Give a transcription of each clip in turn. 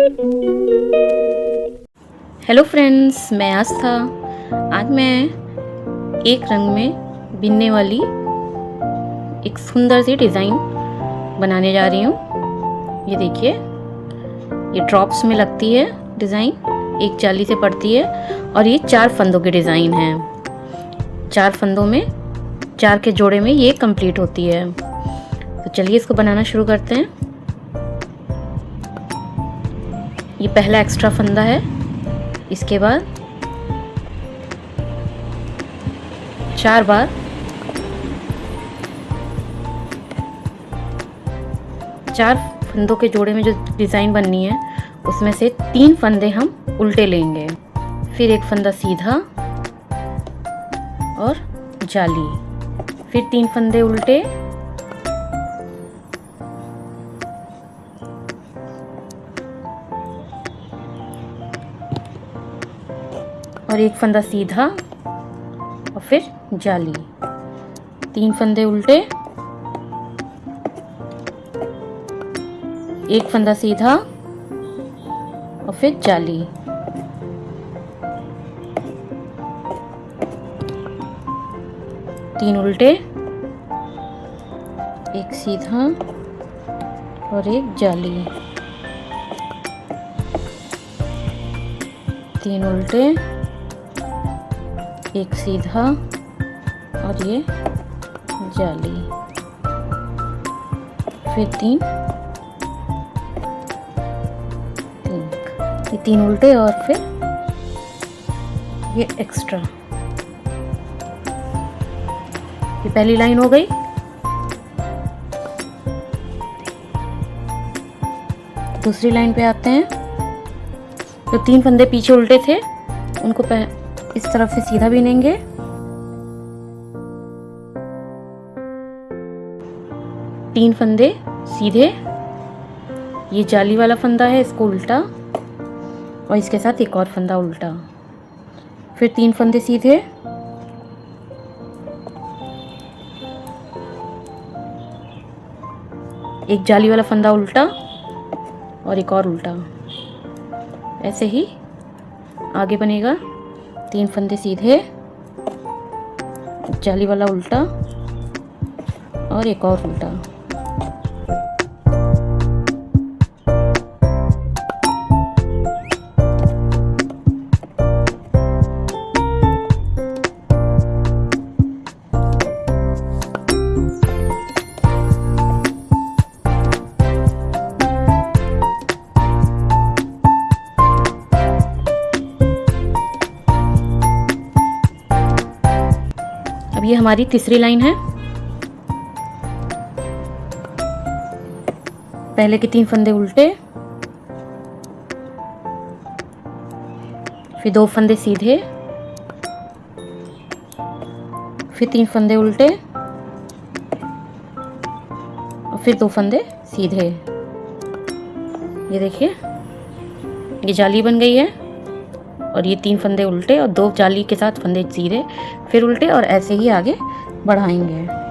Hello friends, मैं आस्था। आज मैं एक रंग में बिनने वाली एक सुंदर सी डिज़ाइन बनाने जा रही हूँ। ये देखिए, ये ड्रॉप्स में लगती है डिज़ाइन, एक जाली से पड़ती है और ये 4 फंदों की डिज़ाइन है। 4 फंदों में 4 के जोड़े में ये कंप्लीट होती है। तो चलिए इसको बनाना शुरू करते हैं। ये पहला एक्स्ट्रा फंदा है। इसके बाद 4 बार चार फंदों के जोड़े में जो डिज़ाइन बननी है उसमें से 3 फंदे हम उल्टे लेंगे, फिर एक फंदा सीधा और जाली, फिर 3 फंदे उल्टे और एक फंदा सीधा और फिर जाली, 3 फंदे उल्टे, एक फंदा सीधा और फिर जाली, तीन उल्टे, एक सीधा और एक जाली, 3 उल्टे, एक सीधा और ये जाली, फिर 3 ये 3 उल्टे और फिर ये एक्स्ट्रा। ये पहली लाइन हो गई। दूसरी लाइन पे आते हैं। तो 3 फंदे पीछे उल्टे थे उनको इस तरफ से सीधा बिनेंगे, तीन फंदे सीधे, ये जाली वाला फंदा है इसको उल्टा और इसके साथ एक और फंदा उल्टा, फिर 3 फंदे सीधे, एक जाली वाला फंदा उल्टा और एक और उल्टा। ऐसे ही आगे बनेगा। 3 फंदे सीधे, जाली वाला उल्टा और एक और उल्टा। अब ये हमारी तीसरी लाइन है। पहले के 3 फंदे उल्टे, फिर 2 फंदे सीधे, फिर 3 फंदे उल्टे और फिर 2 फंदे सीधे। ये देखिए, ये जाली बन गई है और ये 3 फंदे उल्टे और 2 जाली के साथ फंदे सीधे, फिर उल्टे, और ऐसे ही आगे बढ़ाएंगे।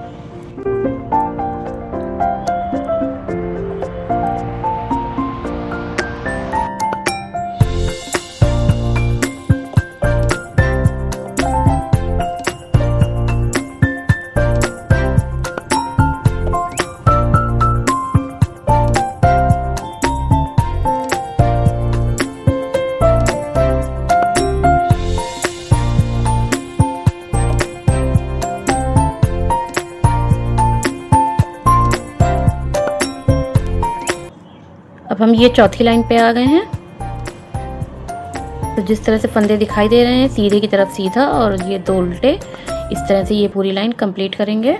अब हम ये चौथी लाइन पे आ गए हैं। तो जिस तरह से फंदे दिखाई दे रहे हैं, सीधे की तरफ सीधा और ये 2 उल्टे, इस तरह से ये पूरी लाइन कंप्लीट करेंगे।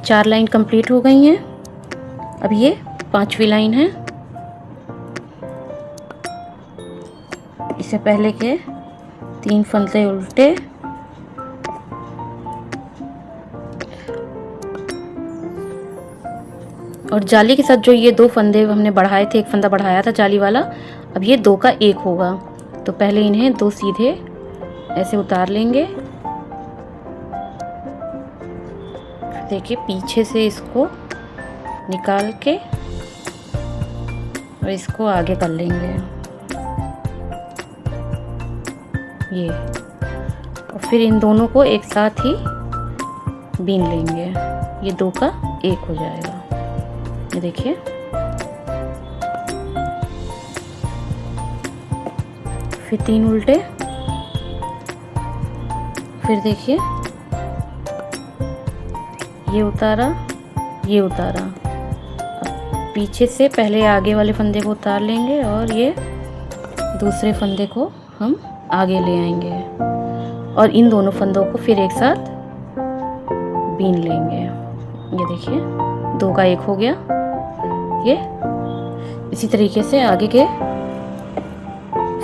4 लाइन कंप्लीट हो गई हैं। अब ये 5वीं लाइन है। इससे पहले के 3 फंदे उल्टे और जाली के साथ जो ये 2 फंदे हमने बढ़ाए थे, एक फंदा बढ़ाया था जाली वाला, अब ये 2 का 1 होगा। तो पहले इन्हें 2 सीधे ऐसे उतार लेंगे। देखिए पीछे से इसको निकाल के और इसको आगे कर लेंगे ये, और फिर इन दोनों को एक साथ ही बीन लेंगे। ये 2 का 1 हो जाएगा। ये देखिए फिर 3 उल्टे, फिर देखिए ये उतारा, ये उतारा। अब पीछे से पहले आगे वाले फंदे को उतार लेंगे और ये दूसरे फंदे को हम आगे ले आएंगे और इन दोनों फंदों को फिर एक साथ बीन लेंगे। ये देखिए 2 का 1 हो गया। ये इसी तरीके से आगे के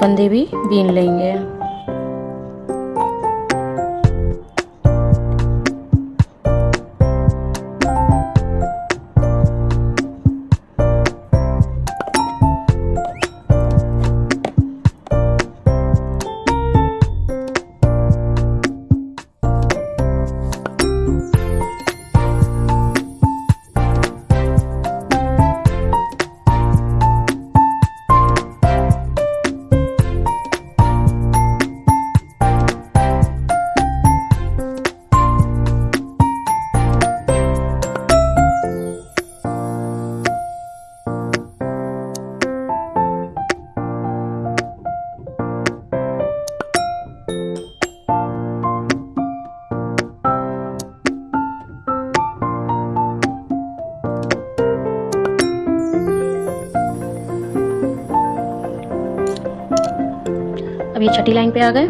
फंदे भी बीन लेंगे। अब ये छठी लाइन पे आ गए।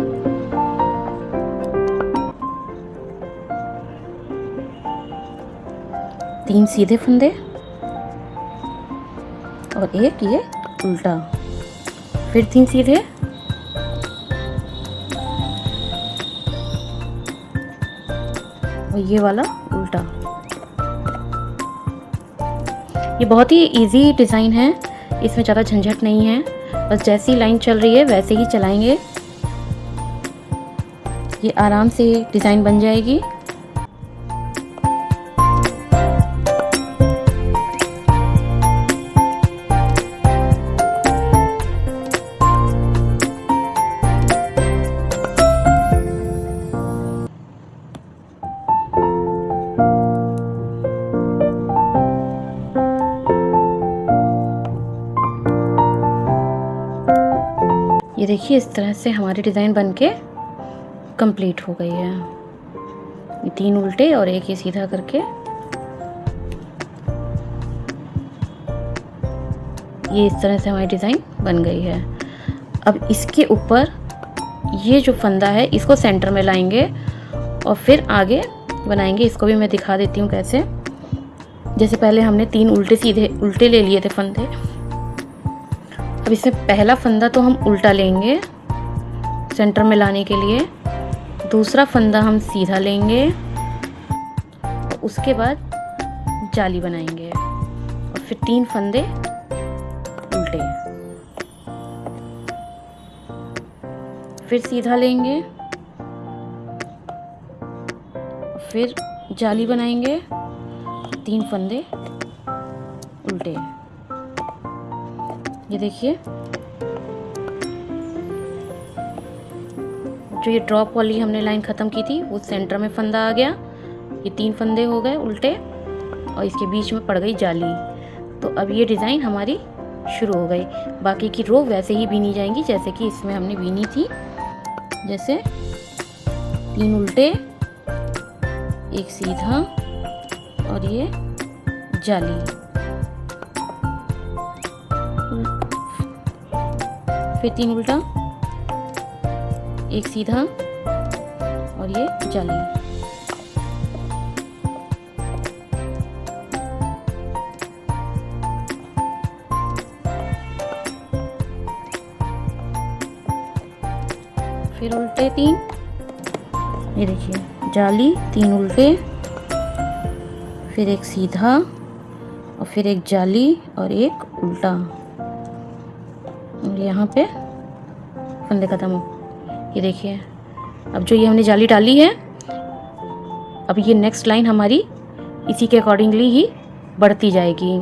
तीन सीधे फंदे और एक ये उल्टा, फिर 3 सीधे और ये वाला उल्टा। ये बहुत ही इजी डिज़ाइन है, इसमें ज़्यादा झंझट नहीं है, बस जैसी लाइन चल रही है वैसे ही चलाएंगे, ये आराम से डिज़ाइन बन जाएगी। ये देखिए इस तरह से हमारी डिज़ाइन बनके कंप्लीट हो गई है। ये 3 उल्टे और एक ये सीधा करके ये इस तरह से हमारी डिज़ाइन बन गई है। अब इसके ऊपर ये जो फंदा है इसको सेंटर में लाएंगे और फिर आगे बनाएंगे। इसको भी मैं दिखा देती हूँ कैसे। जैसे पहले हमने 3 उल्टे ले लिए थे फंदे, अब इसमें पहला फंदा तो हम उल्टा लेंगे सेंटर में लाने के लिए, दूसरा फंदा हम सीधा लेंगे और उसके बाद जाली बनाएंगे और फिर 3 फंदे उल्टे, फिर सीधा लेंगे, फिर जाली बनाएंगे, 3 फंदे उल्टे। ये देखिए जो ये ड्रॉप वाली हमने लाइन ख़त्म की थी वो सेंटर में फंदा आ गया, ये 3 फंदे हो गए उल्टे और इसके बीच में पड़ गई जाली। तो अब ये डिज़ाइन हमारी शुरू हो गई। बाकी की रो वैसे ही बीनी जाएंगी जैसे कि इसमें हमने बीनी थी, जैसे 3 उल्टे, एक सीधा और ये जाली, फिर 3 उल्टा, एक सीधा और ये जाली। फिर उल्टे 3, ये देखिए जाली 3 उल्टे, फिर एक सीधा और फिर एक जाली और एक उल्टा, और यहाँ पे फंदे ख़त्म हो। ये देखिए अब जो ये हमने जाली डाली है, अब ये नेक्स्ट लाइन हमारी इसी के अकॉर्डिंगली ही बढ़ती जाएगी।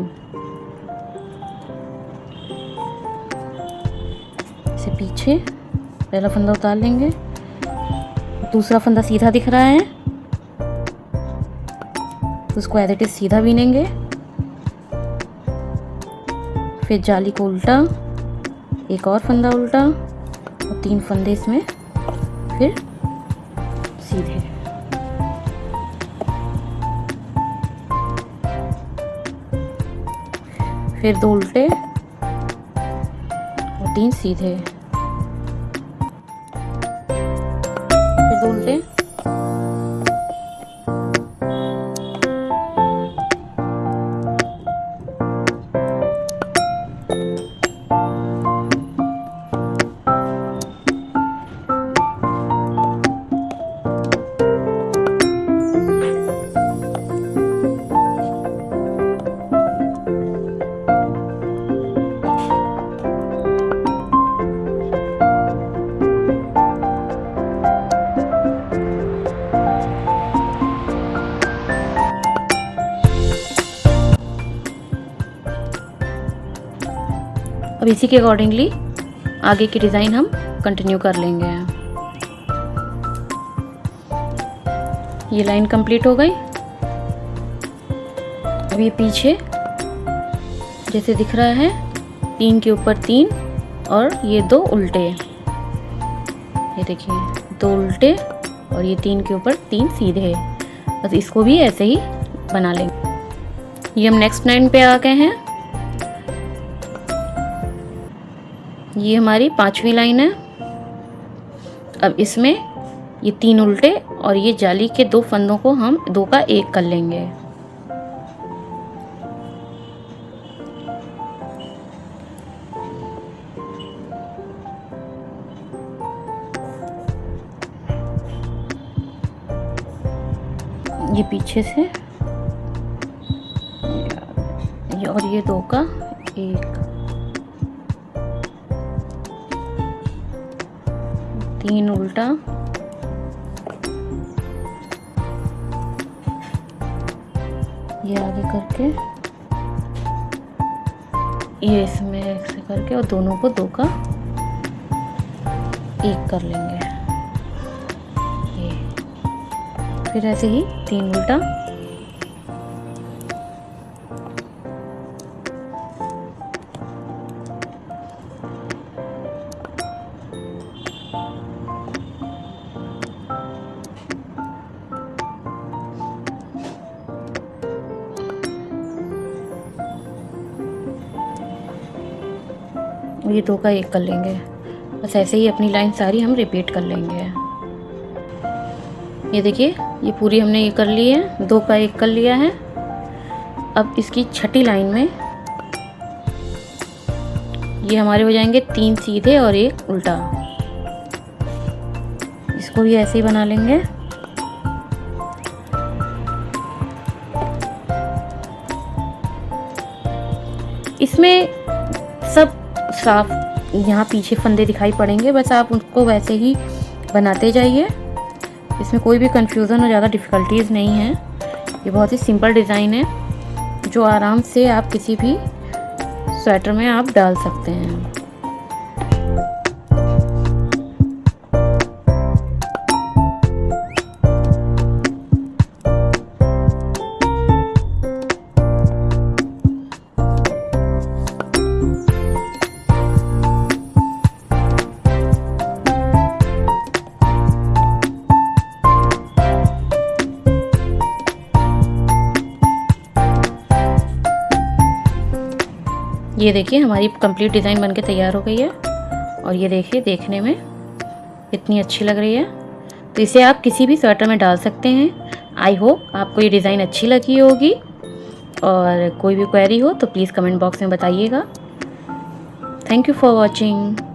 इसे पीछे पहला फंदा उतार लेंगे, दूसरा फंदा सीधा दिख रहा है तो उसको एज इट इज सीधा बीनेंगे, फिर जाली को उल्टा, एक और फंदा उल्टा और 3 फंदे इसमें फिर सीधे। फिर 2 उल्टे और 3 सीधे, फिर 2 उल्टे, अब इसी के अकॉर्डिंगली आगे की डिज़ाइन हम कंटिन्यू कर लेंगे। ये लाइन कंप्लीट हो गई। अब ये पीछे जैसे दिख रहा है 3 के ऊपर 3 और ये 2 उल्टे, ये देखिए 2 उल्टे और ये 3 के ऊपर 3 सीधे, बस इसको भी ऐसे ही बना लेंगे। ये हम नेक्स्ट लाइन पे आ गए हैं। ये हमारी 5वीं लाइन है। अब इसमें ये 3 उल्टे और ये जाली के 2 फंदों को हम 2 का 1 कर लेंगे। ये पीछे से और ये 2 का 1, 3 उल्टा, ये आगे करके ये इसमें ऐसे करके और दोनों को 2 का 1 कर लेंगे। ये फिर ऐसे ही 3 उल्टा, ये 2 का 1 कर लेंगे। बस ऐसे ही अपनी लाइन सारी हम रिपीट कर लेंगे। ये देखिए ये पूरी हमने ये कर ली है, 2 का 1 कर लिया है। अब इसकी छठी लाइन में ये हमारे हो जाएंगे 3 सीधे और 1 उल्टा, इसको भी ऐसे ही बना लेंगे। इसमें सब साफ यहाँ पीछे फंदे दिखाई पड़ेंगे, बस आप उनको वैसे ही बनाते जाइए। इसमें कोई भी कंफ्यूजन और ज़्यादा डिफ़िकल्टीज नहीं है। ये बहुत ही सिंपल डिज़ाइन है जो आराम से आप किसी भी स्वेटर में आप डाल सकते हैं। ये देखिए हमारी कंप्लीट डिज़ाइन बनके तैयार हो गई है और ये देखिए देखने में इतनी अच्छी लग रही है। तो इसे आप किसी भी स्वेटर में डाल सकते हैं। आई होप आपको ये डिज़ाइन अच्छी लगी होगी और कोई भी क्वेरी हो तो प्लीज़ कमेंट बॉक्स में बताइएगा। Thank you for watching.